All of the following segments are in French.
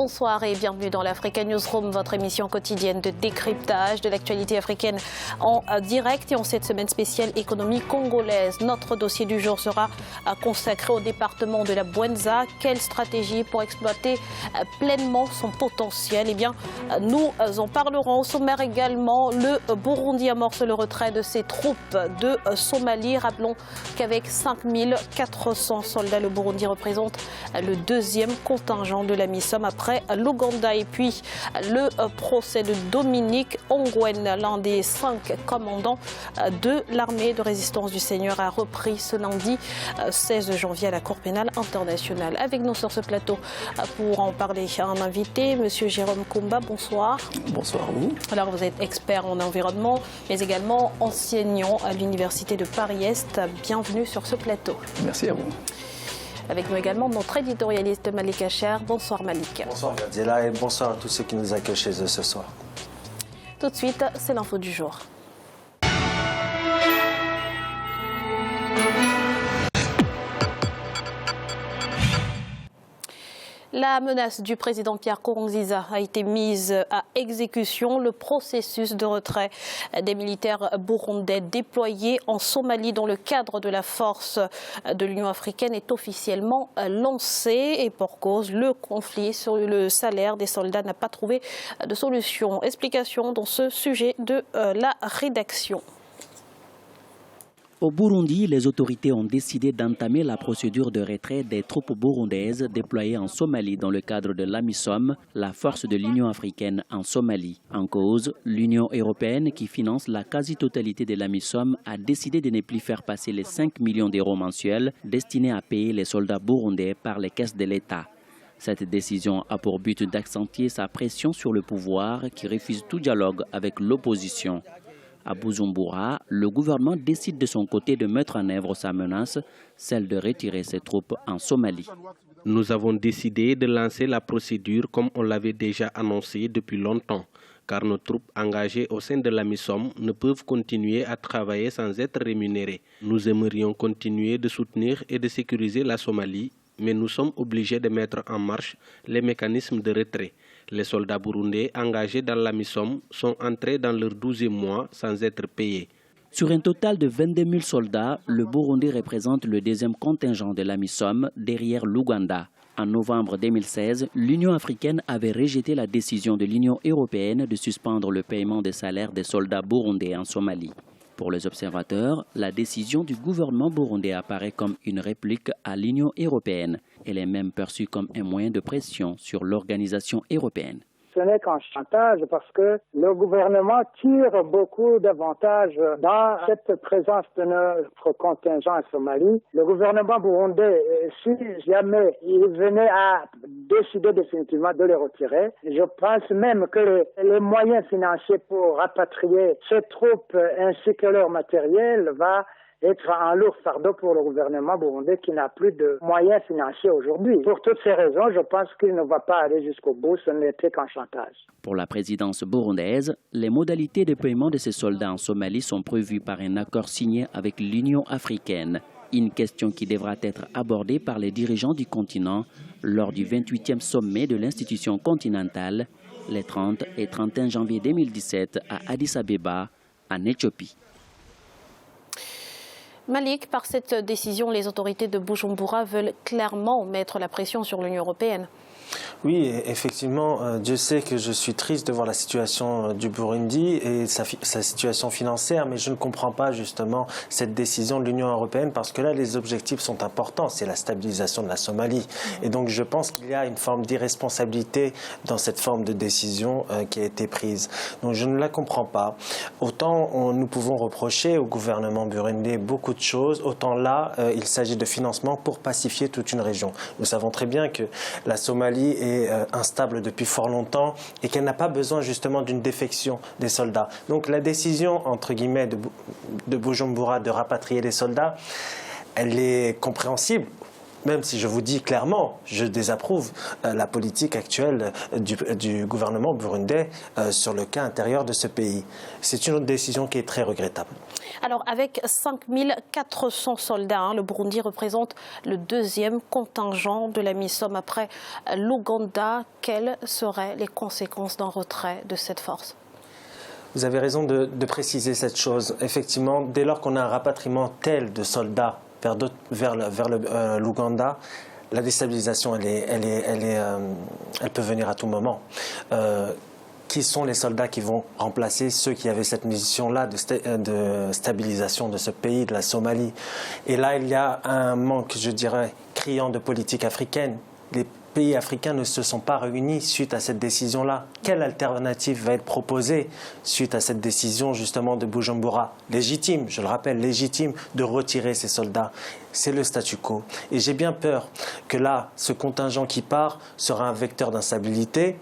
Bonsoir et bienvenue dans l'Africa Newsroom, votre émission quotidienne de décryptage de l'actualité africaine en direct et en cette semaine spéciale économie congolaise. Notre dossier du jour sera consacré au département de la Bouenza. Quelle stratégie pour exploiter pleinement son potentiel? Eh bien, nous en parlerons. Au sommaire également, le Burundi amorce le retrait de ses troupes de Somalie. Rappelons qu'avec 5400 soldats, le Burundi représente le deuxième contingent de la MISOM après l'Ouganda. Et puis le procès de Dominique Ongwen, l'un des 5 commandants de l'armée de résistance du Seigneur, a repris ce lundi 16 janvier à la Cour pénale internationale. Avec nous sur ce plateau pour en parler, un invité, M. Jérôme Koumba. Bonsoir. Bonsoir à vous. Alors vous êtes expert en environnement, mais également enseignant à l'Université de Paris-Est. Bienvenue sur ce plateau. Merci à vous. Avec nous également notre éditorialiste Malik Acher. Bonsoir Malik. Bonsoir Gadiela et bonsoir à tous ceux qui nous accueillent chez eux ce soir. Tout de suite, c'est l'info du jour. La menace du président Pierre Nkurunziza a été mise à exécution. Le processus de retrait des militaires burundais déployés en Somalie dans le cadre de la force de l'Union africaine est officiellement lancé. Et pour cause, le conflit sur le salaire des soldats n'a pas trouvé de solution. Explication dans ce sujet de la rédaction. Au Burundi, les autorités ont décidé d'entamer la procédure de retrait des troupes burundaises déployées en Somalie dans le cadre de l'AMISOM, la force de l'Union africaine en Somalie. En cause, l'Union européenne, qui finance la quasi-totalité de l'AMISOM, a décidé de ne plus faire passer les 5 millions d'euros mensuels destinés à payer les soldats burundais par les caisses de l'État. Cette décision a pour but d'accentuer sa pression sur le pouvoir qui refuse tout dialogue avec l'opposition. À Bujumbura, le gouvernement décide de son côté de mettre en œuvre sa menace, celle de retirer ses troupes en Somalie. Nous avons décidé de lancer la procédure comme on l'avait déjà annoncé depuis longtemps, car nos troupes engagées au sein de l'AMISOM ne peuvent continuer à travailler sans être rémunérées. Nous aimerions continuer de soutenir et de sécuriser la Somalie, mais nous sommes obligés de mettre en marche les mécanismes de retrait. Les soldats burundais engagés dans l'AMISOM sont entrés dans leur 12e mois sans être payés. Sur un total de 22 000 soldats, le Burundi représente le deuxième contingent de l'AMISOM derrière l'Ouganda. En novembre 2016, l'Union africaine avait rejeté la décision de l'Union européenne de suspendre le paiement des salaires des soldats burundais en Somalie. Pour les observateurs, la décision du gouvernement burundais apparaît comme une réplique à l'Union européenne. Elle est même perçue comme un moyen de pression sur l'organisation européenne. Ce n'est qu'un chantage parce que le gouvernement tire beaucoup d'avantages dans cette présence de notre contingent en Somalie. Le gouvernement burundais, si jamais il venait à décider définitivement de les retirer, je pense même que les moyens financiers pour rapatrier ces troupes ainsi que leur matériel va être un lourd fardeau pour le gouvernement burundais qui n'a plus de moyens financiers aujourd'hui. Pour toutes ces raisons, je pense qu'il ne va pas aller jusqu'au bout, ce n'était qu'un chantage. Pour la présidence burundaise, les modalités de paiement de ces soldats en Somalie sont prévues par un accord signé avec l'Union africaine. Une question qui devra être abordée par les dirigeants du continent lors du 28e sommet de l'institution continentale, les 30 et 31 janvier 2017 à Addis Abeba, en Éthiopie. Malik, par cette décision, les autorités de Bujumbura veulent clairement mettre la pression sur l'Union européenne. Oui, effectivement, Dieu sait que je suis triste de voir la situation du Burundi et sa situation financière, mais je ne comprends pas justement cette décision de l'Union européenne parce que là, les objectifs sont importants, c'est la stabilisation de la Somalie. Et donc, je pense qu'il y a une forme d'irresponsabilité dans cette forme de décision qui a été prise. Donc, je ne la comprends pas. Autant nous pouvons reprocher au gouvernement burundais beaucoup de choses, autant là, il s'agit de financement pour pacifier toute une région. Nous savons très bien que la Somalie est instable depuis fort longtemps et qu'elle n'a pas besoin justement d'une défection des soldats. Donc la décision, entre guillemets, de Bujumbura de rapatrier les soldats, elle est compréhensible. même si je vous dis clairement, je désapprouve la politique actuelle du gouvernement burundais sur le cas intérieur de ce pays. C'est une autre décision qui est très regrettable. Alors, avec 5400 soldats, le Burundi représente le deuxième contingent de la MISOM après l'Ouganda. Quelles seraient les conséquences d'un retrait de cette force ? Vous avez raison de préciser cette chose. Effectivement, dès lors qu'on a un rapatriement tel de soldats vers l'Ouganda, la déstabilisation, elle peut venir à tout moment. Qui sont les soldats qui vont remplacer ceux qui avaient cette mission-là de stabilisation de ce pays, de la Somalie? Et là, il y a un manque, je dirais, criant de politique africaine. Les pays africains ne se sont pas réunis suite à cette décision-là. Quelle alternative va être proposée suite à cette décision justement de Bujumbura? Légitime, je le rappelle, légitime de retirer ces soldats. C'est le statu quo. Et j'ai bien peur que là, ce contingent qui part sera un vecteur d'instabilité.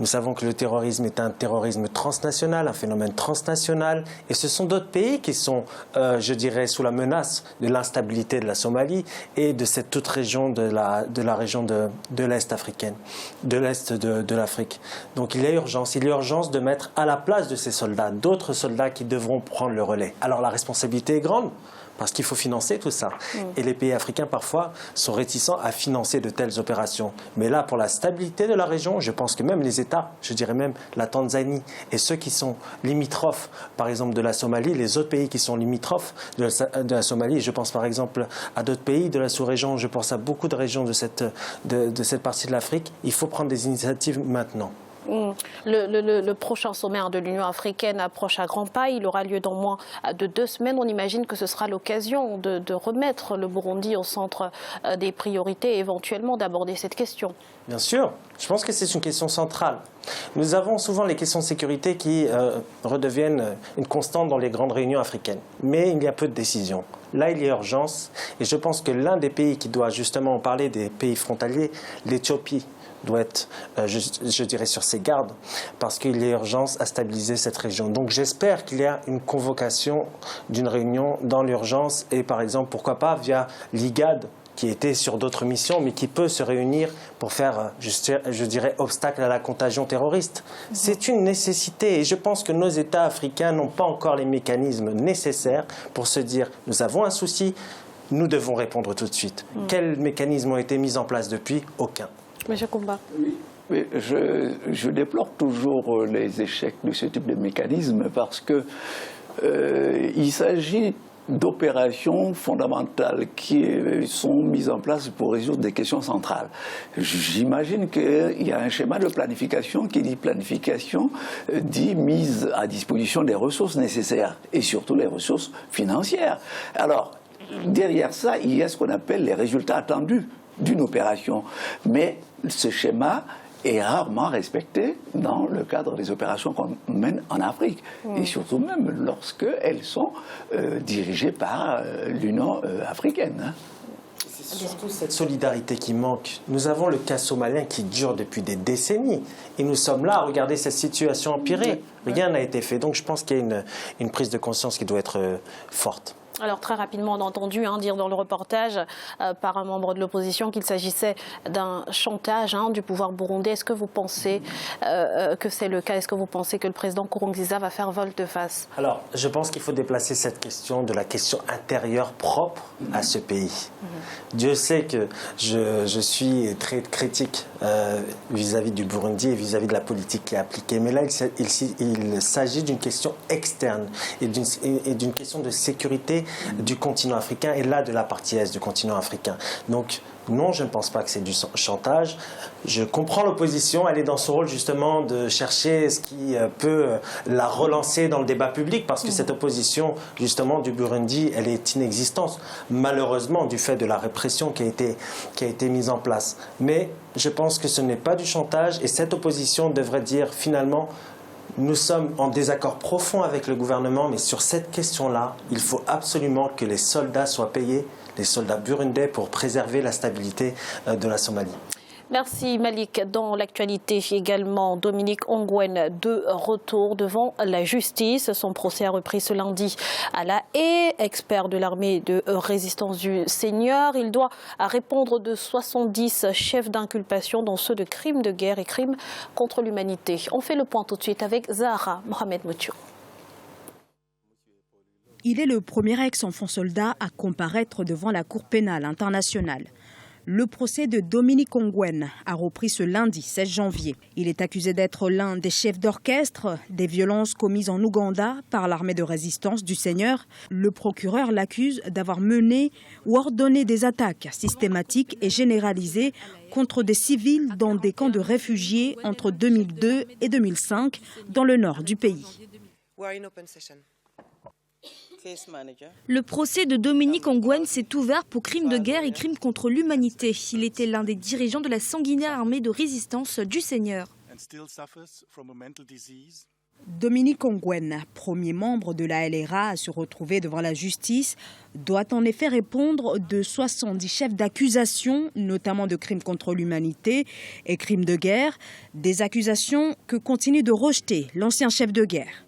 Nous savons que le terrorisme est un terrorisme transnational, un phénomène transnational. Et ce sont d'autres pays qui sont, je dirais, sous la menace de l'instabilité de la Somalie et de cette toute région de la région de l'Est africaine, de l'Est de l'Afrique. Donc il y a urgence de mettre à la place de ces soldats d'autres soldats qui devront prendre le relais. Alors la responsabilité est grande, parce qu'il faut financer tout ça. Et les pays africains, parfois, sont réticents à financer de telles opérations. Mais là, pour la stabilité de la région, je pense que même les États, je dirais même la Tanzanie et ceux qui sont limitrophes, par exemple, de la Somalie, les autres pays qui sont limitrophes de la Somalie, je pense par exemple à d'autres pays de la sous-région, je pense à beaucoup de régions de cette partie de l'Afrique, il faut prendre des initiatives maintenant. Le prochain sommet de l'Union africaine approche à grands pas. Il aura lieu dans moins de 2 semaines. On imagine que ce sera l'occasion de remettre le Burundi au centre des priorités et éventuellement d'aborder cette question. Bien sûr, je pense que c'est une question centrale. Nous avons souvent les questions de sécurité qui redeviennent une constante dans les grandes réunions africaines. Mais il y a peu de décisions. Là, il y a urgence. Et je pense que l'un des pays qui doit justement parler des pays frontaliers, l'Éthiopie, doit être, je dirais, sur ses gardes, parce qu'il y a urgence à stabiliser cette région. Donc j'espère qu'il y a une convocation d'une réunion dans l'urgence et par exemple, pourquoi pas, via l'IGAD, qui était sur d'autres missions, mais qui peut se réunir pour faire, je dirais, obstacle à la contagion terroriste. C'est une nécessité et je pense que nos États africains n'ont pas encore les mécanismes nécessaires pour se dire, nous avons un souci, nous devons répondre tout de suite. Quels mécanismes ont été mis en place depuis? Aucun. Monsieur Kumba. Oui, mais je déplore toujours les échecs de ce type de mécanisme parce que il s'agit d'opérations fondamentales qui sont mises en place pour résoudre des questions centrales. J'imagine qu'il y a un schéma de planification qui dit planification, dit mise à disposition des ressources nécessaires et surtout les ressources financières. Alors, derrière ça, il y a ce qu'on appelle les résultats attendus d'une opération. Mais ce schéma est rarement respecté dans le cadre des opérations qu'on mène en Afrique. Et surtout même lorsqu'elles sont dirigées par l'Union africaine. C'est surtout cette solidarité qui manque. Nous avons le cas somalien qui dure depuis des décennies. Et nous sommes là à regarder cette situation empirer. Rien n'a été fait. Donc je pense qu'il y a une prise de conscience qui doit être forte. Alors très rapidement, on a entendu dire dans le reportage par un membre de l'opposition qu'il s'agissait d'un chantage du pouvoir burundais. Est-ce que vous pensez que c'est le cas? Est-ce que vous pensez que le président Nkurunziza va faire volte-face? Alors, je pense qu'il faut déplacer cette question de la question intérieure propre à ce pays. Dieu sait que je suis très critique vis-à-vis du Burundi et vis-à-vis de la politique qui est appliquée. Mais là, il s'agit d'une question externe et d'une question de sécurité du continent africain et là de la partie est du continent africain. Donc non, je ne pense pas que c'est du chantage. Je comprends l'opposition, elle est dans son rôle justement de chercher ce qui peut la relancer dans le débat public parce que cette opposition justement du Burundi, elle est inexistante malheureusement du fait de la répression qui a été mise en place. Mais je pense que ce n'est pas du chantage et cette opposition devrait dire finalement nous sommes en désaccord profond avec le gouvernement, mais sur cette question-là, il faut absolument que les soldats soient payés, les soldats burundais, pour préserver la stabilité de la Somalie. Merci Malik. Dans l'actualité également, Dominique Ongwen de retour devant la justice. Son procès a repris ce lundi à La Haye. Expert de l'armée de résistance du Seigneur, il doit répondre de 70 chefs d'inculpation, dont ceux de crimes de guerre et crimes contre l'humanité. On fait le point tout de suite avec Zahra Mohamed Mouture. Il est le premier ex-enfant soldat à comparaître devant la Cour pénale internationale. Le procès de Dominique Ongwen a repris ce lundi 16 janvier. Il est accusé d'être l'un des chefs d'orchestre des violences commises en Ouganda par l'armée de résistance du Seigneur. Le procureur l'accuse d'avoir mené ou ordonné des attaques systématiques et généralisées contre des civils dans des camps de réfugiés entre 2002 et 2005 dans le nord du pays. Le procès de Dominique Ongwen s'est ouvert pour crimes de guerre et crimes contre l'humanité. Il était l'un des dirigeants de la sanguinaire armée de résistance du Seigneur. Dominique Ongwen, premier membre de la LRA à se retrouver devant la justice, doit en effet répondre de 70 chefs d'accusation, notamment de crimes contre l'humanité et crimes de guerre, des accusations que continue de rejeter l'ancien chef de guerre.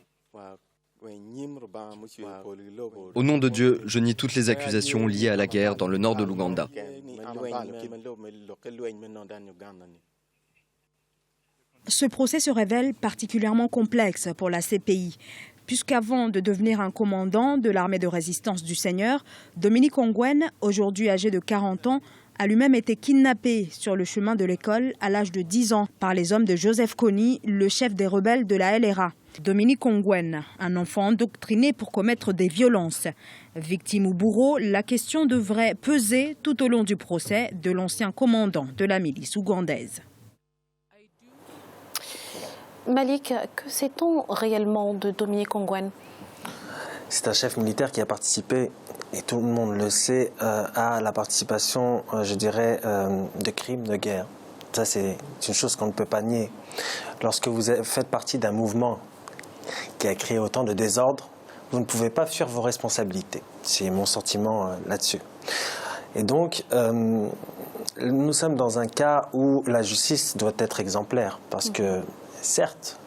Au nom de Dieu, je nie toutes les accusations liées à la guerre dans le nord de l'Ouganda. Ce procès se révèle particulièrement complexe pour la CPI, puisqu'avant de devenir un commandant de l'armée de résistance du Seigneur, Dominique Ongwen, aujourd'hui âgé de 40 ans, a lui-même été kidnappé sur le chemin de l'école à l'âge de 10 ans par les hommes de Joseph Kony, le chef des rebelles de la LRA. Dominique Ongwen, un enfant endoctriné pour commettre des violences. Victime ou bourreau, la question devrait peser tout au long du procès de l'ancien commandant de la milice ougandaise. Malik, que sait-on réellement de Dominique Ongwen? C'est un chef militaire qui a participé, et tout le monde le sait, à la participation, je dirais, de crimes de guerre. Ça, c'est une chose qu'on ne peut pas nier. Lorsque vous faites partie d'un mouvement qui a créé autant de désordre, vous ne pouvez pas fuir vos responsabilités. C'est mon sentiment là-dessus. Et donc, nous sommes dans un cas où la justice doit être exemplaire, parce que, certes,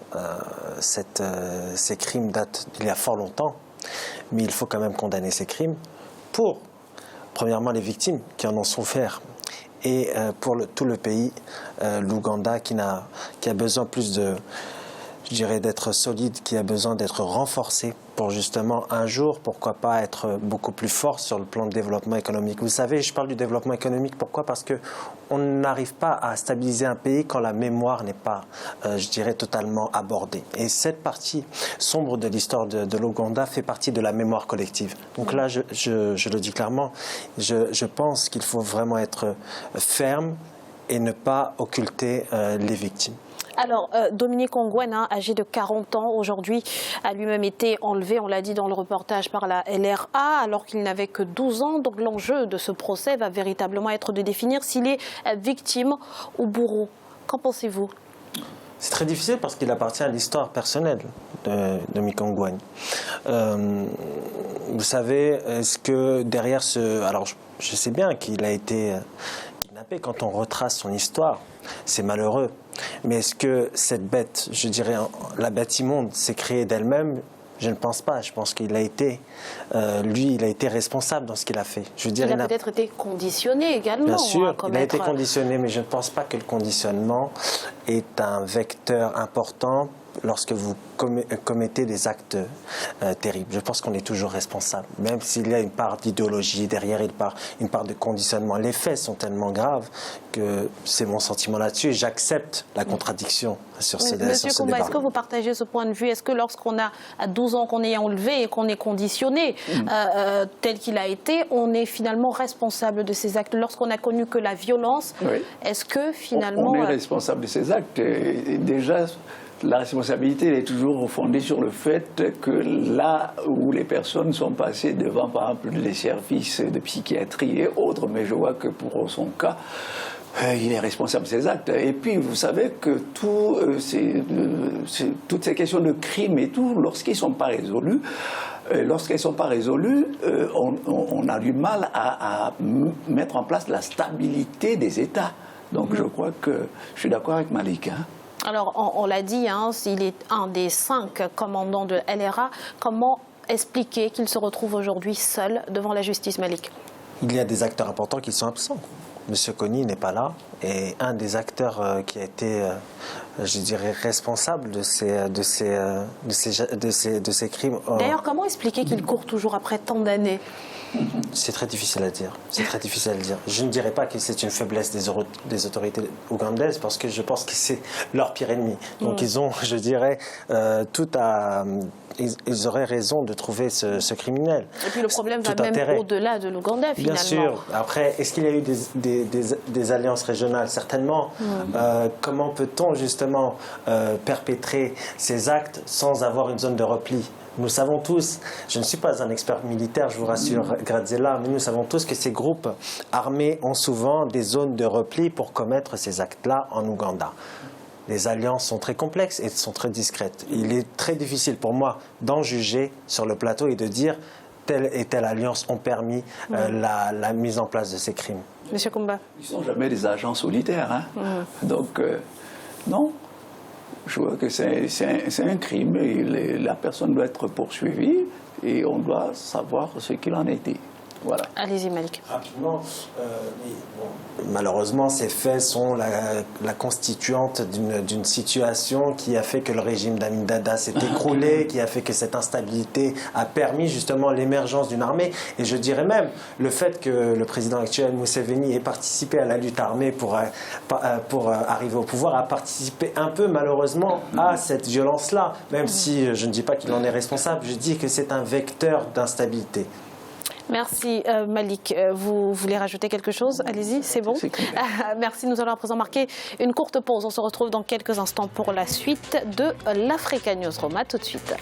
ces crimes datent d'il y a fort longtemps, mais il faut quand même condamner ces crimes pour, premièrement, les victimes qui en ont souffert, et pour tout le pays, l'Ouganda, qui a besoin plus de, je dirais, d'être solide, qui a besoin d'être renforcé pour justement un jour, pourquoi pas être beaucoup plus fort sur le plan de développement économique. Vous savez, je parle du développement économique, pourquoi? Parce qu'on n'arrive pas à stabiliser un pays quand la mémoire n'est pas, je dirais, totalement abordée. Et cette partie sombre de l'histoire de l'Ouganda fait partie de la mémoire collective. Donc là, je le dis clairement, je pense qu'il faut vraiment être ferme et ne pas occulter les victimes. Alors, Dominique Ongwen, âgé de 40 ans aujourd'hui, a lui-même été enlevé, on l'a dit dans le reportage, par la LRA, alors qu'il n'avait que 12 ans. Donc l'enjeu de ce procès va véritablement être de définir s'il est victime ou bourreau. Qu'en pensez-vous? C'est très difficile parce qu'il appartient à l'histoire personnelle de Dominique Ongwen. Vous savez, est-ce que derrière ce... Alors, je sais bien qu'il a été kidnappé. Quand on retrace son histoire, c'est malheureux. Mais est-ce que cette bête, je dirais, la bête immonde, s'est créée d'elle-même? Je ne pense pas. Je pense qu'il a été, lui, il a été responsable dans ce qu'il a fait. Je veux dire, il a peut-être été conditionné également. Bien sûr, il a été conditionné, mais je ne pense pas que le conditionnement est un vecteur important lorsque vous commettez des actes terribles. Je pense qu'on est toujours responsable, même s'il y a une part d'idéologie derrière, une part de conditionnement. Les faits sont tellement graves que c'est mon sentiment là-dessus et j'accepte la contradiction sur ce débat. Monsieur Koumba, est-ce que vous partagez ce point de vue? Est-ce que lorsqu'on a à 12 ans qu'on est enlevé et qu'on est conditionné tel qu'il a été, on est finalement responsable de ces actes? Lorsqu'on a connu que la violence, est-ce que finalement... On est responsable de ces actes. Et déjà, la responsabilité elle est toujours fondée sur le fait que là où les personnes sont passées devant, par exemple, les services de psychiatrie et autres, mais je vois que pour son cas, il est responsable de ces actes. Et puis, vous savez que toutes ces questions de crimes et tout, lorsqu'ils ne sont pas résolus, on a du mal à mettre en place la stabilité des États. Donc je crois que je suis d'accord avec Malik. Hein. Alors, on l'a dit, hein, il est un des 5 commandants de LRA. Comment expliquer qu'il se retrouve aujourd'hui seul devant la justice, Malik? Il y a des acteurs importants qui sont absents. Monsieur Kony n'est pas là. Et un des acteurs qui a été, je dirais, responsable de ces crimes... D'ailleurs, comment expliquer qu'il court toujours après tant d'années? C'est très difficile à dire. C'est très difficile à dire. Je ne dirais pas que c'est une faiblesse des autorités ougandaises parce que je pense que c'est leur pire ennemi. Donc ils ont, je dirais, tout à... Ils auraient raison de trouver ce criminel. Et puis le problème va même au-delà de l'Ouganda, finalement. Bien sûr. Après, est-ce qu'il y a eu des alliances régionales? Certainement. Comment peut-on justement perpétrer ces actes sans avoir une zone de repli? Nous savons tous, je ne suis pas un expert militaire, je vous rassure, Graziella, mais nous savons tous que ces groupes armés ont souvent des zones de repli pour commettre ces actes-là en Ouganda. Les alliances sont très complexes et sont très discrètes. Il est très difficile pour moi d'en juger sur le plateau et de dire telle et telle alliance ont permis la mise en place de ces crimes. Monsieur Kumba. Ils ne sont jamais des agents solitaires. Hein. Donc, non. Je vois que c'est un crime et la personne doit être poursuivie et on doit savoir ce qu'il en était. Voilà. Allez-y, Malik. Rapidement, malheureusement, ces faits sont la constituante d'une situation qui a fait que le régime d'Amin Dada s'est écroulé, qui a fait que cette instabilité a permis justement l'émergence d'une armée. Et je dirais même le fait que le président actuel, Museveni, ait participé à la lutte armée pour arriver au pouvoir, a participé un peu malheureusement à cette violence-là. Même si je ne dis pas qu'il en est responsable, je dis que c'est un vecteur d'instabilité. Merci Malik. Vous voulez rajouter quelque chose? Allez-y, c'est bon. Merci, nous allons à présent marquer une courte pause. On se retrouve dans quelques instants pour la suite de l'Africa News Roma. Tout de suite.